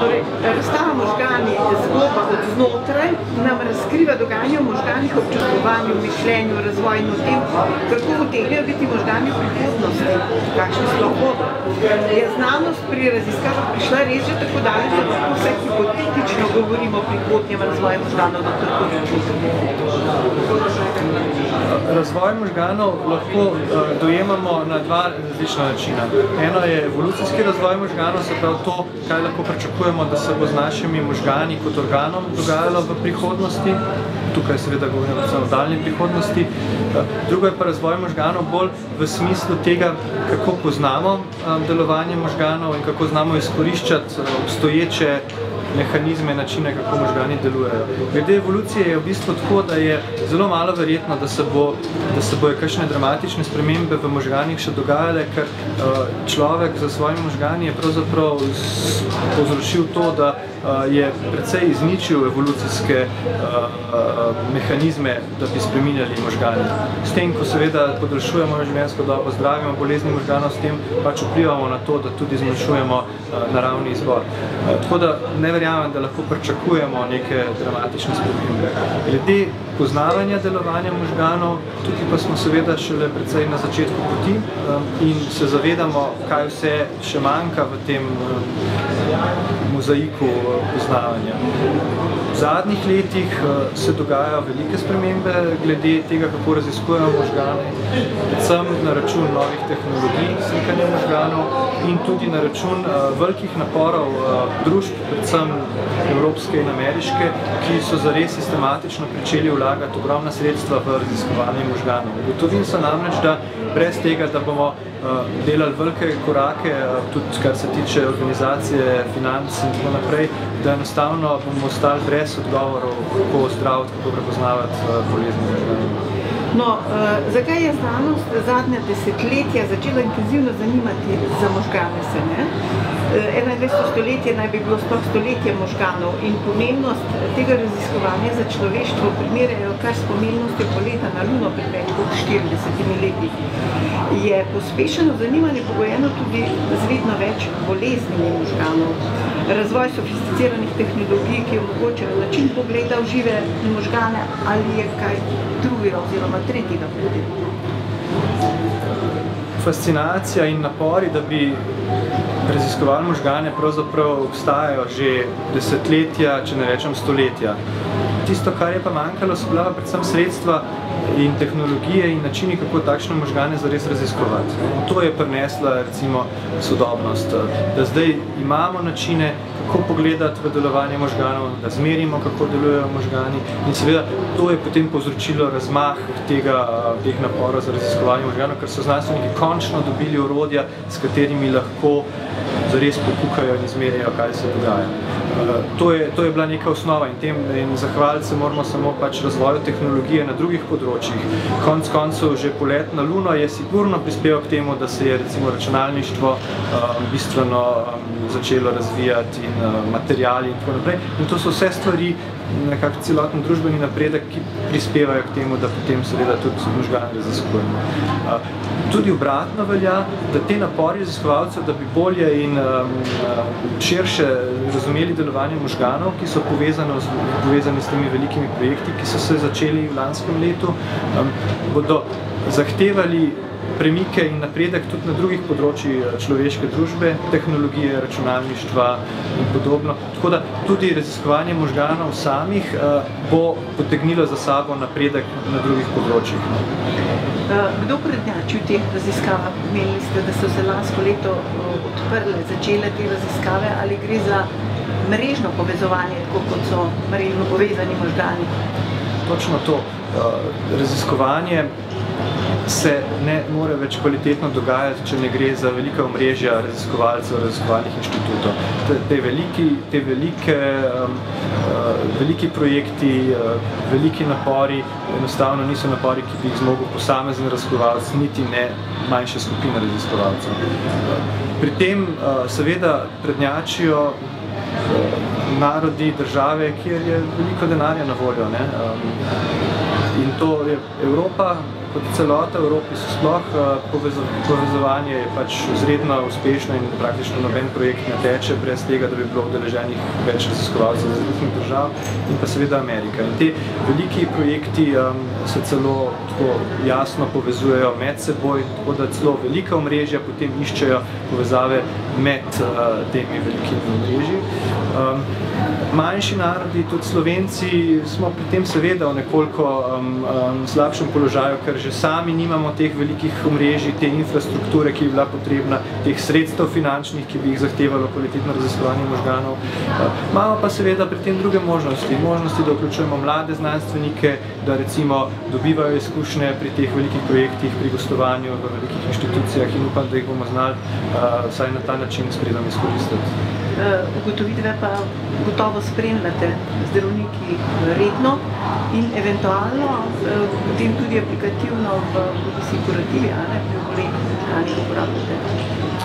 Torej, razstava Možgani zgodba od znotraj nam razkriva dogajanje v možganih, občudovanju, mišljenju, razvoju in o tem, kako utegnejo biti možgani v prihodnosti, kakšni sploh bodo. Je znanost pri raziskavah prišla res že tako daleč, da lahko vse hipotetično govorimo o prihodnjem razvoju možganov, dr. Kovičič? Razvoj možganov lahko dojemamo na dva različna načina. Eno je evolucijski razvoj možganov, se pravi to, kaj lahko pričakujemo, da se bo z našimi možgani kot organom dogajalo v prihodnosti. Tukaj seveda govorimo o daljni prihodnosti. Drugo je pa razvoj možganov bolj v smislu tega, kako poznamo delovanje možganov in kako znamo izkoriščati obstoječe mehanizme, načine, kako možgani delujejo. Glede evolucije je v bistvu tako, da je zelo malo verjetno, da se bojo kakšne dramatične spremembe v možganih še dogajale, ker človek za svojimi možgani je pravzaprav povzročil to, da je precej izničil evolucijske mehanizme, da bi spreminjali možgani. S tem, ko seveda podaljšujemo življenjsko dobo, zdravimo bolezni možganov, s tem pač vplivamo na to, da tudi zmanjšujemo naravni izbor. Tako da ne verjamem, da lahko pričakujemo neke dramatične spremembe. Glede poznavanja delovanja možganov, tukaj pa smo seveda šele precej na začetku poti in se zavedamo, kaj vse še manjka v tem mozaiku poznavanja. V zadnjih letih se dogajajo velike spremembe glede tega, kako raziskujemo možgane, predvsem na račun novih tehnologij slikanja možganov in tudi na račun velikih naporov družb, predvsem evropske in ameriške, ki so zares sistematično pričeli vlagati ogromna sredstva v raziskovanje možganov. Ugotovili so namreč, da brez tega, da bomo delali velike korake, tudi kar se tiče organizacije, financ in tako naprej, da enostavno bomo ostali brez odgovorov, kako zdraviti, kako prepoznavati bolezni možganov. No, zakaj je znanost zadnja desetletja začela intenzivno zanimati za možgane se, ne? 21. stoletje naj bi bilo sploh stoletje možganov in pomembnost tega raziskovanja za človeštvo primerjajo kar s pomembnostjo poleta na Luno pred več kot 40 leti. Je pospešeno zanimanje pogojeno tudi z vedno več boleznimi možganov. Razvoj sofisticiranih tehnologij, ki omogočajo način pogleda v žive možgane, ali je kaj drugega oziroma tretjega poti? Fascinacija in napori, da bi raziskovali možgane, pravzaprav obstajajo že desetletja, če ne rečem stoletja. Tisto, kar je pa manjkalo, so bila predvsem sredstva in tehnologije in načini, kako takšne možgane zares raziskovati. To je prinesla, recimo, sodobnost, da zdaj imamo načine, kako pogledati v delovanje možganov, da zmerimo, kako delujejo možgani in seveda to je potem povzročilo razmah teh naporov za raziskovanje možganov, ker so znanstveniki končno dobili orodja, s katerimi lahko zares pokukajo in izmerijo, kaj se dogaja. To je bila neka osnova in zahvaliti se moramo samo pač razvoju tehnologije na drugih področjih. Konec koncev, že polet na Luno je sigurno prispeval k temu, da se je recimo računalništvo bistveno začelo razvijati in materiali in tako naprej. In to so vse stvari, nekako celoten družbeni napredek, ki prispevajo k temu, da potem seveda tudi možgane raziskujemo. Tudi obratno velja, da te napori raziskovalcev, da bi bolje in širše razumeli delovanje možganov, ki so povezani s temi velikimi projekti, ki so se začeli v lanskem letu, bodo zahtevali premike in napredek tudi na drugih področjih človeške družbe, tehnologije, računalništva in podobno. Tako da tudi raziskovanje možganov samih bo potegnilo za sabo napredek na drugih področjih. Kdo prednjači v teh raziskavah? Menili ste, da so se lansko leto odprle, začele te raziskave, ali gre za mrežno povezovanje, tako kot so mrežno povezani možgani? Točno to. Raziskovanje se ne more več kvalitetno dogajati, če ne gre za velika omrežja raziskovalcev, raziskovalnih inštitutov. Veliki projekti, veliki napori, enostavno niso napori, ki bi jih zmogel posamezen raziskovalec, niti ne manjša skupina raziskovalcev. Pri tem seveda prednjačijo narodi, države, kjer je veliko denarja na voljo. In to je Evropa, kot celota v Evropi sploh povezovanje je pač izredno uspešno in praktično noben projekt ne teče brez tega, da bi bilo udeleženih več raziskovalcev iz različnih držav in pa seveda Amerika. In te veliki projekti se celo tako jasno povezujejo med seboj, tako da celo velika omrežja potem iščejo povezave med temi velikimi omrežji. Manjši narodi, tudi Slovenci, smo pri tem seveda v nekoliko slabšem položaju, ker že sami nimamo teh velikih omrežij, te infrastrukture, ki je bila potrebna, teh sredstev finančnih, ki bi jih zahtevalo kvalitetno raziskovanje možganov. Imamo pa seveda pri tem druge možnosti, da vključujemo mlade znanstvenike, da recimo dobivajo izkušnje pri teh velikih projektih, pri gostovanju v velikih inštitucijah in upam, da jih bomo znali vsaj na ta način spredom izkoristiti. Ugotovitve pa gotovo spremljate zdravniki redno in eventualno potem tudi aplikativno v kurativi, pri obolenjih možganih uporabljate.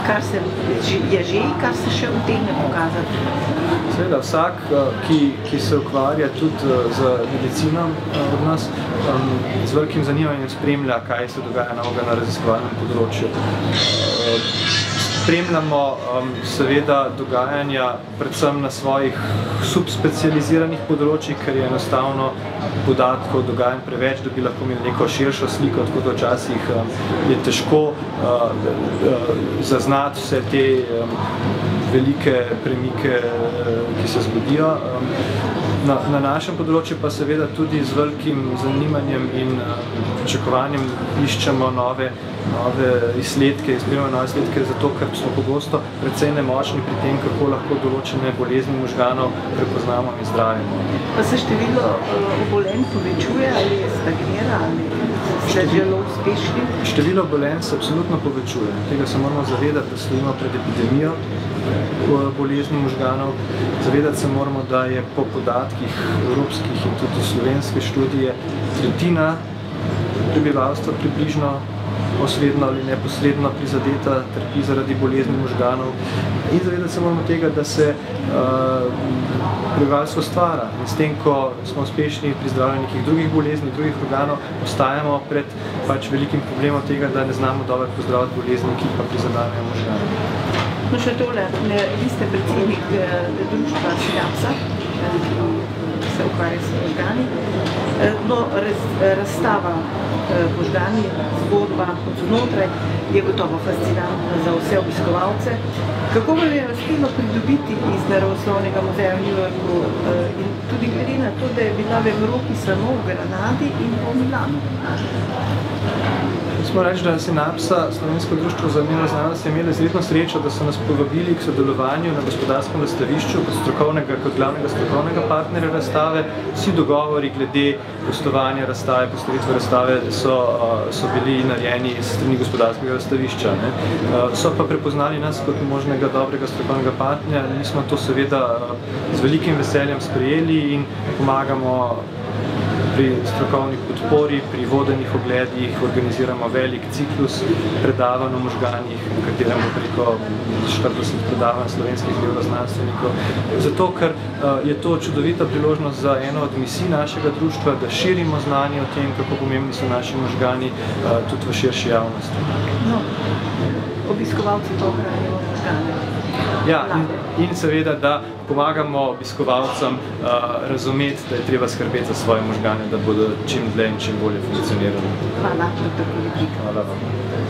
Kar se je že, kar se še utegne pokazati. Seveda, vsak, ki se ukvarja tudi z medicino od nas, z velikim zanimanjem spremlja, kaj se dogaja novega na raziskovalnem področju. Spremljamo seveda dogajanja predvsem na svojih subspecializiranih področjih, ker je enostavno podatkov dogajanj preveč, da bi lahko imeli neko širšo sliko, tako da včasih je težko zaznati vse te velike premike, ki se zgodijo. Na našem področju pa seveda tudi z velikim zanimanjem in pričakovanjem iščemo nove izsledke, zato ker smo pogosto precej nemočni pri tem, kako lahko določene bolezni možganov prepoznamo in zdravimo. Pa se število obolenj povečuje ali stagnira ali ste zelo uspešni? Število obolenj se absolutno povečuje. Tega se moramo zavedati, da stojimo pred epidemijo bolezni možganov. Zavedati se moramo, da je po podatkih evropskih in tudi slovenske študije tretjina prebivalstva približno posredno ali neposredno prizadeta, trpi zaradi bolezni možganov. In zavedati se moramo tega, da se prebivalstvo stvara. In s tem, ko smo uspešni pri zdravljenju nekih drugih bolezni, drugih organov, ostajamo pred velikim problemom tega, da ne znamo dobro pozdraviti bolezni, ki pa prizadanejo možgane. No še tole, vi ste predsednik društva Synapsa, ki se ukvarja s možgani. No, razstava možgani, zgodba od znotraj je gotovo fascinantna za vse obiskovalce. Kako vam je uspelo pridobiti iz Naravoslovnega muzeja v New Yorku in tudi glede na to, da je bila v Evropi samo v Granadi in v Milanu? Smo reči, da Synapsa, Slovensko društvo za neuroznanost, je imelo izredno srečo, da so nas povabili k sodelovanju na gospodarskem razstavišču kot glavnega strokovnega partnerja razstave. Vsi dogovori glede gostovanja razstave, postavitve razstave so bili narejeni s strani gospodarskega razstavišča. So pa prepoznali nas kot možnega dobrega strokovnega partnerja. Mi smo to seveda z velikim veseljem sprejeli in pomagamo pri strokovni podpori, pri vodenih ogledih, organiziramo velik ciklus predavanj o možganjih, v katerem bo preko 40 predavanj slovenskih neuroznanstvenikov. Zato, ker je to čudovita priložnost za eno od misij našega društva, da širimo znanje o tem, kako pomembni so naši možgani tudi v širši javnosti. No, obiskovalci pa ohranjajo možgane. Ja, in seveda, da pomagamo obiskovalcem razumeti, da je treba skrbeti za svoje možgane, da bodo čim dlje in čim bolje funkcionirali. Hvala, dr. Kolednik. Hvala vam.